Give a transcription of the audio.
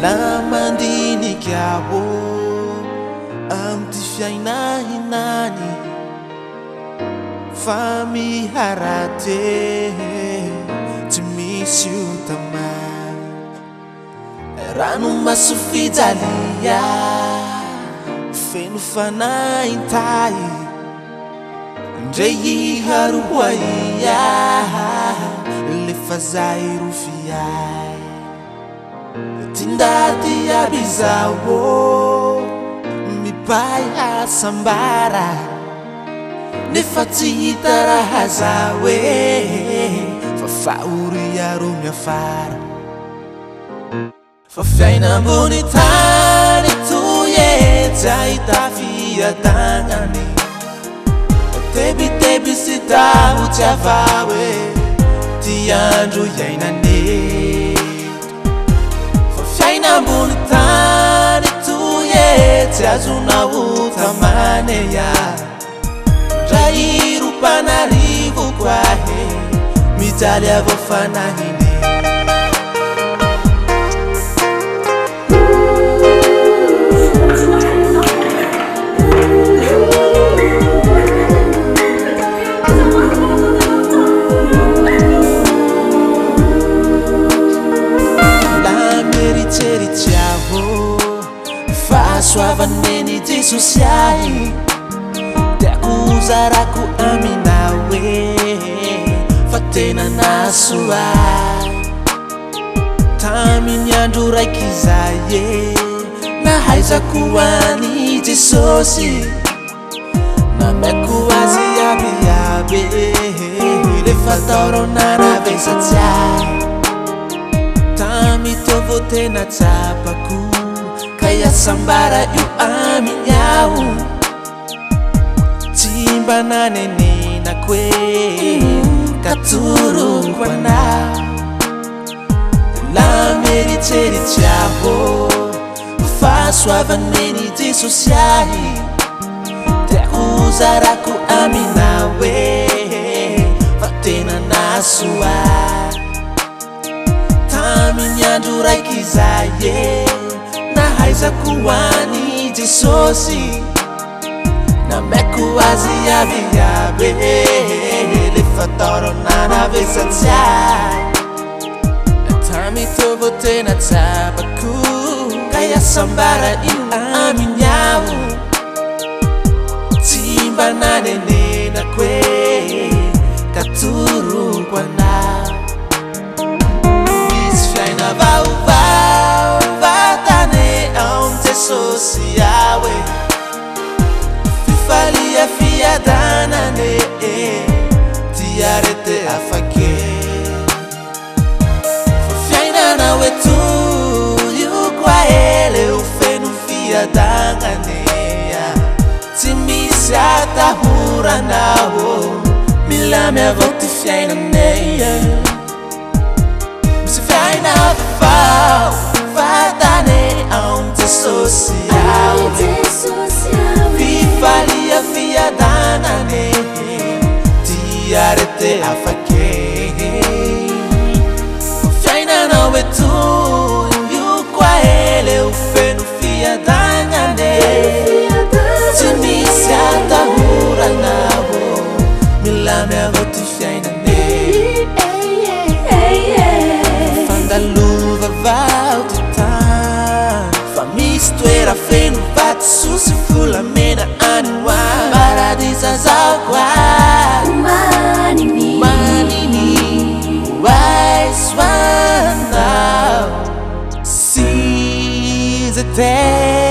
La mandinikiawo amty fiainahinany fa miharate tsy misy utamany rano maso fijalia feno fanaintay ndray iharoaia lefa zay rofiay tindady aby zao mipay asambara nefa tsy hita raha zao fa faoriaro miafara fa fiaina ambony tany toy tsy ahita fiadagnany tebiteby sy tahotsy avao ty andro iainany fa fiaina ambony tany toy tsy azonao tamane ndra irom-panarivo koa mijaly avao fanahiny Fahasoavan'ny Jesosy tiako zarako aminao fa tena nasoa tamin'ny andro raiky zay nahaizako any Jesosy nameko azy abiaby lefa toro nanavesatsy tamitovo tena tsapako kaya sambara io aminao tsy mba nanenenako katoroko anao la mieritseritsy aho fahasoavan'ny Jesosy tiako zarako aminao fa tena nasoa tamin'ny andro raiky zay nahaizako any Jesosy nameko azy abiaby lefa toro nanavesatsy tamitovo tena tsapako kaya sambara io aminao tsy mba nanenenako katoroko anao misy fiaina vaovao social fifalia fiadanane ti arete afake fiainana wetu yukwa ele ufenu fiadanane ti misy atahura nao milame avoti fiainane misy fiaina vao fatane social fifalia fiadanane ti arete afake fiainana wetu yukwa ele ufenu fiadanane ti misy atahura nao milame avoti fiainane fandaluva vao toera feno vaty sosy volamena anywa paradisa zao kwa manini wise one now see the day